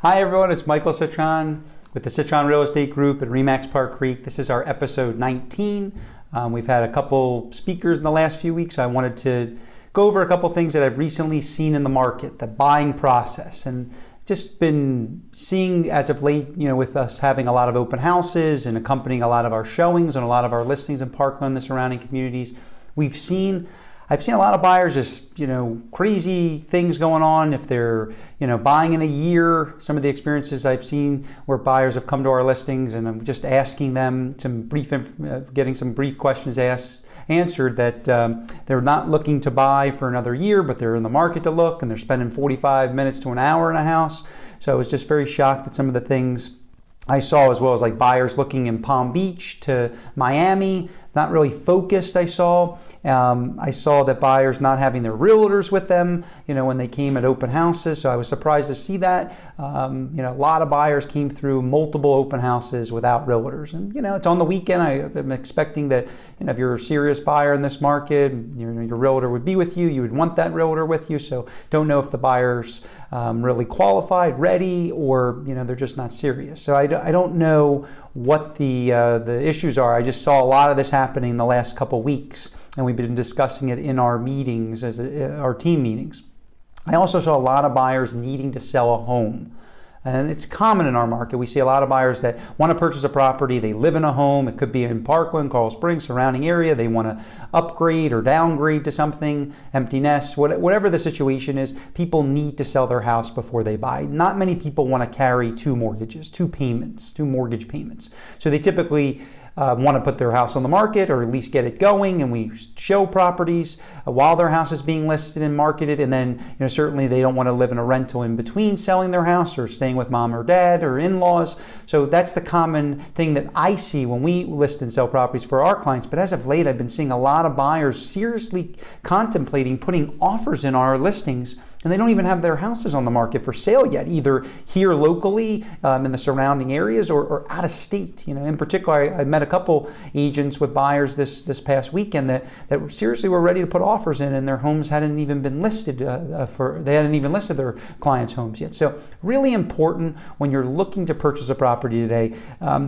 Hi everyone, it's Michael Citron with the Citron Real Estate Group at RE/MAX Park Creek. This is our episode 19. We've had a couple speakers in the last few weeks. I wanted to go over a couple things that I've recently seen in the market, the buying process, and just been seeing as of late, with us having a lot of open houses and accompanying a lot of our showings and a lot of our listings in Parkland and the surrounding communities. I've seen a lot of buyers just, crazy things going on. If they're, buying in a year, some of the experiences I've seen where buyers have come to our listings and I'm just asking them getting some brief questions answered that they're not looking to buy for another year, but they're in the market to look and they're spending 45 minutes to an hour in a house. So I was just very shocked at some of the things I saw, as well as like buyers looking in Palm Beach to Miami, not really focused. I saw that buyers not having their realtors with them, when they came at open houses. So I was surprised to see that. A lot of buyers came through multiple open houses without realtors. And, it's on the weekend. I'm expecting that, if you're a serious buyer in this market, your realtor would be with you. You would want that realtor with you. So don't know if the buyer's really qualified, ready, or, they're just not serious. So I don't know what the issues are. I just saw a lot of this happening in the last couple weeks, and we've been discussing it in our meetings, our team meetings. I also saw a lot of buyers needing to sell a home. And it's common in our market. We see a lot of buyers that want to purchase a property. They live in a home. It could be in Parkland, Coral Springs, surrounding area. They want to upgrade or downgrade to something, empty nest, whatever the situation is. People need to sell their house before they buy. Not many people want to carry two mortgage payments. So they typically want to put their house on the market or at least get it going, and we show properties while their house is being listed and marketed, and then certainly they don't want to live in a rental in between selling their house or staying with mom or dad or in-laws. So that's the common thing that I see when we list and sell properties for our clients. But as of late, I've been seeing a lot of buyers seriously contemplating putting offers in our listings, and they don't even have their houses on the market for sale yet, either here locally in the surrounding areas or out of state. In particular, I met a couple agents with buyers this past weekend that seriously were ready to put offers in, and their homes hadn't even been listed they hadn't even listed their clients' homes yet. So really important when you're looking to purchase a property today.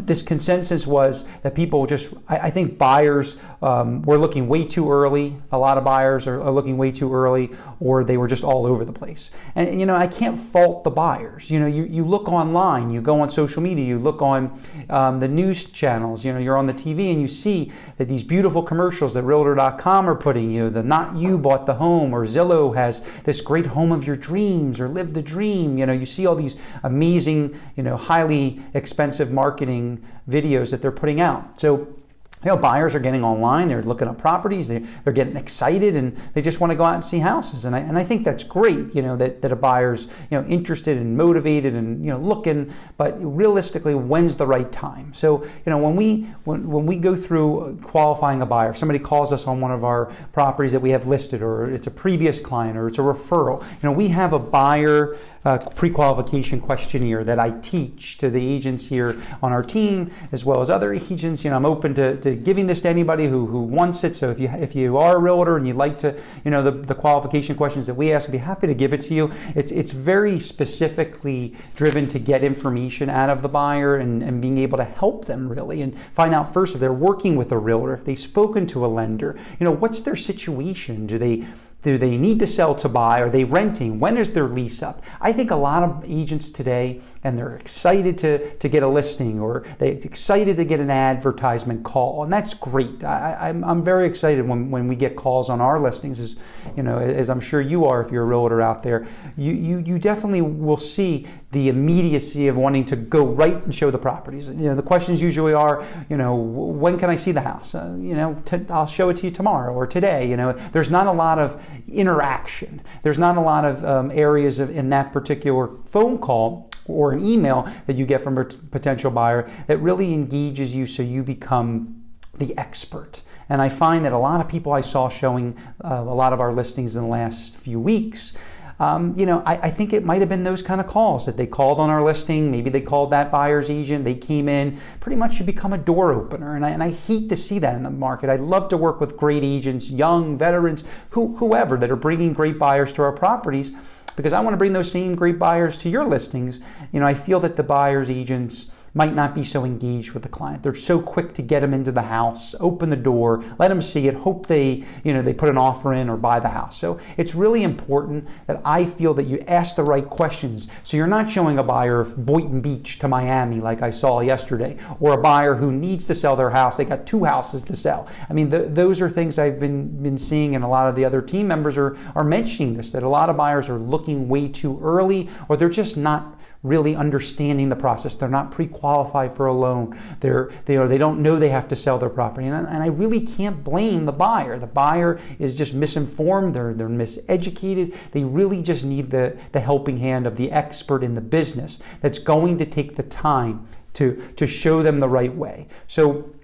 This consensus was that people I think buyers were looking way too early. A lot of buyers are looking way too early, or they were just all over the place. And I can't fault the buyers. You look online, you go on social media, you look on the news channels, you're on the TV, and you see that these beautiful commercials that Realtor.com are putting you, the Not You Bought the Home, or Zillow has this great home of your dreams, or Live the Dream. You see all these amazing, highly expensive marketing videos that they're putting out. So buyers are getting online, they're looking at properties, they're getting excited, and they just want to go out and see houses. And I think that's great, that a buyer's, interested and motivated and, looking, but realistically, when's the right time? So, when we go through qualifying a buyer, if somebody calls us on one of our properties that we have listed, or it's a previous client, or it's a referral, we have a buyer pre-qualification questionnaire that I teach to the agents here on our team, as well as other agents. I'm open to giving this to anybody who wants it. So if you are a realtor and you'd like to, the qualification questions that we ask, I'd be happy to give it to you. It's very specifically driven to get information out of the buyer and being able to help them really, and find out first if they're working with a realtor, if they've spoken to a lender, what's their situation? Do they need to sell to buy? Are they renting? When is their lease up? I think a lot of agents today, and they're excited to get a listing, or they're excited to get an advertisement call, and that's great. I'm very excited when we get calls on our listings, as I'm sure you are if you're a realtor out there. You definitely will see the immediacy of wanting to go right and show the properties. The questions usually are, when can I see the house? I'll show it to you tomorrow or today. There's not a lot of interaction. There's not a lot of areas in that particular phone call or an email that you get from a potential buyer that really engages you, so you become the expert. And I find that a lot of people I saw showing a lot of our listings in the last few weeks, I think it might have been those kind of calls that they called on our listing. Maybe they called that buyer's agent. They came in. Pretty much you become a door opener. And I hate to see that in the market. I love to work with great agents, young, veterans, whoever, that are bringing great buyers to our properties. because I want to bring those same great buyers to your listings. I feel that the buyer's agents might not be so engaged with the client. They're so quick to get them into the house, open the door, let them see it, hope they put an offer in or buy the house. So it's really important that I feel that you ask the right questions. So you're not showing a buyer of Boynton Beach to Miami like I saw yesterday, or a buyer who needs to sell their house. They got 2 houses to sell. I mean, those are things I've been seeing, and a lot of the other team members are mentioning this, that a lot of buyers are looking way too early, or they're just not really understanding the process. They're not pre-qualified for a loan. They don't know they have to sell their property. And I really can't blame the buyer. The buyer is just misinformed. They're miseducated. They really just need the helping hand of the expert in the business that's going to take the time to show them the right way. So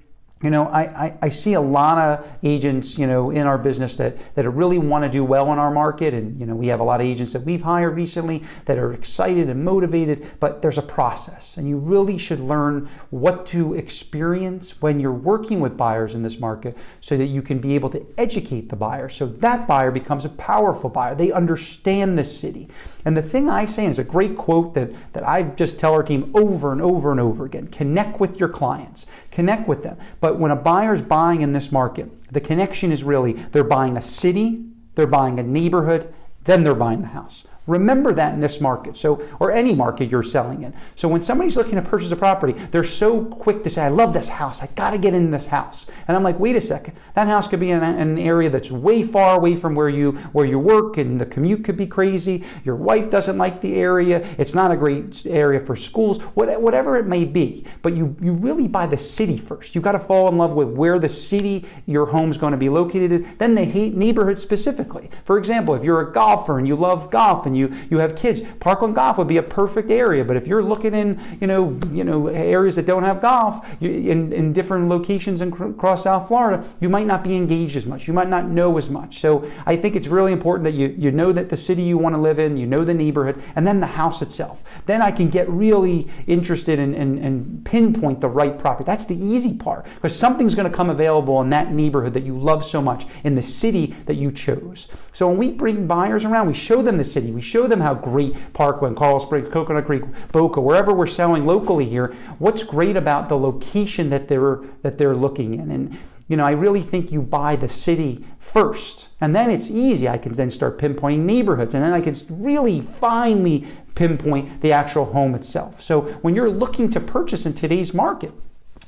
I see a lot of agents, in our business that really want to do well in our market. And, we have a lot of agents that we've hired recently that are excited and motivated, but there's a process. And you really should learn what to experience when you're working with buyers in this market so that you can be able to educate the buyer. So that buyer becomes a powerful buyer. They understand the city. And the thing I say, and it's a great quote that I just tell our team over and over and over again: connect with your clients, connect with them. But when a buyer's buying in this market, the connection is really, they're buying a city, they're buying a neighborhood, then they're buying the house. Remember that in this market, or any market you're selling in. So when somebody's looking to purchase a property, they're so quick to say, I love this house, I gotta get in this house. And I'm like, wait a second, that house could be in an area that's way far away from where you work, and the commute could be crazy. Your wife doesn't like the area, it's not a great area for schools, whatever it may be. But you really buy the city first. You gotta fall in love with where the city your home's gonna be located in, then the neighborhood specifically. For example, if you're a golfer and you love golf and you have kids, Parkland Golf would be a perfect area. But if you're looking in areas that don't have golf, in different locations across South Florida, you might not be engaged as much. You might not know as much. So I think it's really important that you know that the city you want to live in, you know the neighborhood, and then the house itself. Then I can get really interested and pinpoint the right property. That's the easy part, because something's going to come available in that neighborhood that you love so much, in the city that you chose. So when we bring buyers around, we show them the city. We show them how great Parkland, Coral Springs, Coconut Creek, Boca, wherever we're selling locally here, what's great about the location that they're looking in. And I really think you buy the city first, and then it's easy. I can then start pinpointing neighborhoods, and then I can really finely pinpoint the actual home itself. So when you're looking to purchase in today's market,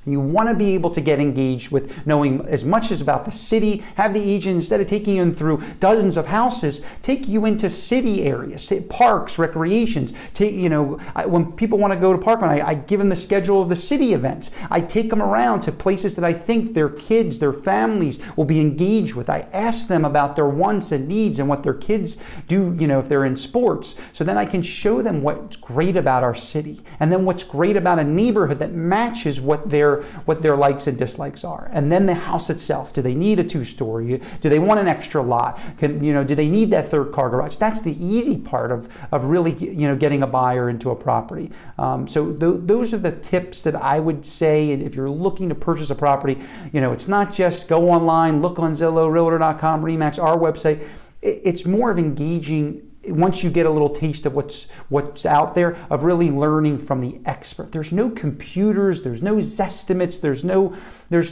you want to be able to get engaged with knowing as much as about the city. Have the agent, instead of taking you in through dozens of houses, take you into city areas, parks, recreations. When people want to go to Parkland, I give them the schedule of the city events. I take them around to places that I think their kids, their families will be engaged with. I ask them about their wants and needs and what their kids do, if they're in sports. So then I can show them what's great about our city, and then what's great about a neighborhood that matches what their likes and dislikes are. And then the house itself. Do they need a 2-story? Do they want an extra lot? Do they need that 3rd car garage? That's the easy part of really getting a buyer into a property. So those are the tips that I would say. And if you're looking to purchase a property, it's not just go online, look on Zillow, Realtor.com, Remax, our website. It's more of engaging. Once you get a little taste of what's out there, of really learning from the expert. There's no computers, there's no Zestimates, there's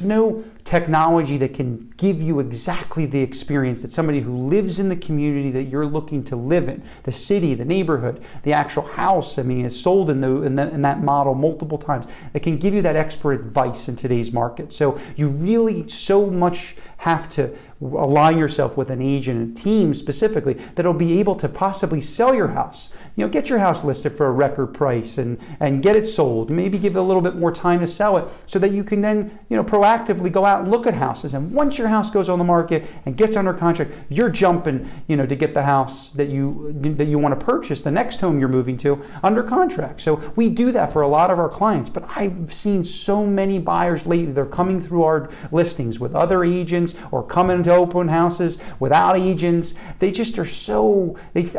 no technology that can give you exactly the experience that somebody who lives in the community that you're looking to live in, the city, the neighborhood, the actual house. I mean, it's sold in that model multiple times. It can give you that expert advice in today's market. So you really so much have to align yourself with an agent and team specifically that'll be able to possibly sell your house. Get your house listed for a record price and get it sold. Maybe give it a little bit more time to sell it so that you can then, proactively go out and look at houses. And once your house goes on the market and gets under contract, you're jumping, to get the house that you want to purchase, the next home you're moving to, under contract. So we do that for a lot of our clients. But I've seen so many buyers lately, they're coming through our listings with other agents or coming to open houses without agents. They just are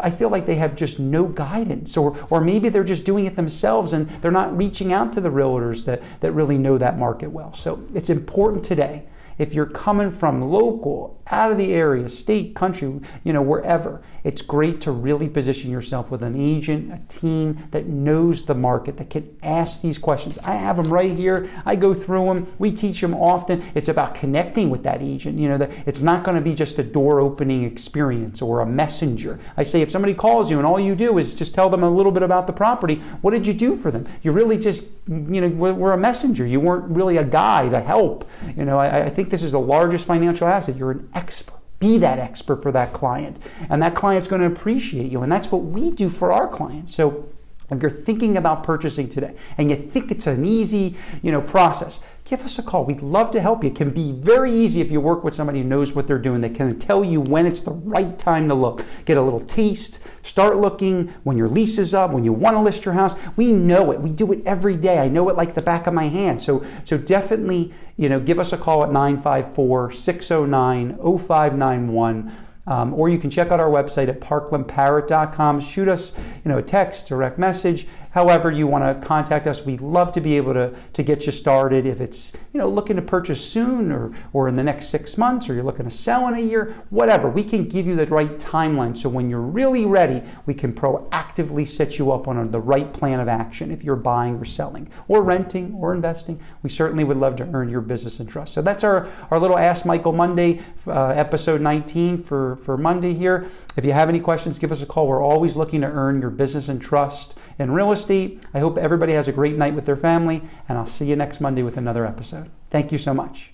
I feel like they have just no guidance, or maybe they're just doing it themselves and they're not reaching out to the realtors that really know that market well. So it's important today, If you're coming from local, out of the area, state, country, wherever, it's great to really position yourself with an agent, a team that knows the market, that can ask these questions. I have them right here. I go through them. We teach them often. It's about connecting with that agent. That it's not going to be just a door opening experience or a messenger. I say if somebody calls you and all you do is just tell them a little bit about the property, what did you do for them? You really just, we're a messenger. You weren't really a guy to help. I think this is the largest financial asset. You're an expert. Be that expert for that client. And that client's going to appreciate you. And that's what we do for our clients. So if you're thinking about purchasing today and you think it's an easy, process, give us a call. We'd love to help you. It can be very easy if you work with somebody who knows what they're doing. They can tell you when it's the right time to look. Get a little taste, start looking when your lease is up, when you want to list your house. We know it. We do it every day. I know it like the back of my hand. So definitely, give us a call at 954-609-0591. Or you can check out our website at parklandparrot.com. Shoot us, a text, direct message, however you want to contact us. We'd love to be able to get you started. If it's, looking to purchase soon or in the next 6 months, or you're looking to sell in a year, whatever, we can give you the right timeline. So when you're really ready, we can proactively set you up on the right plan of action if you're buying or selling or renting or investing. We certainly would love to earn your business and trust. So that's our little Ask Michael Monday, episode 19 for Monday here. If you have any questions, give us a call. We're always looking to earn your business and trust in real estate. I hope everybody has a great night with their family, and I'll see you next Monday with another episode. Thank you so much.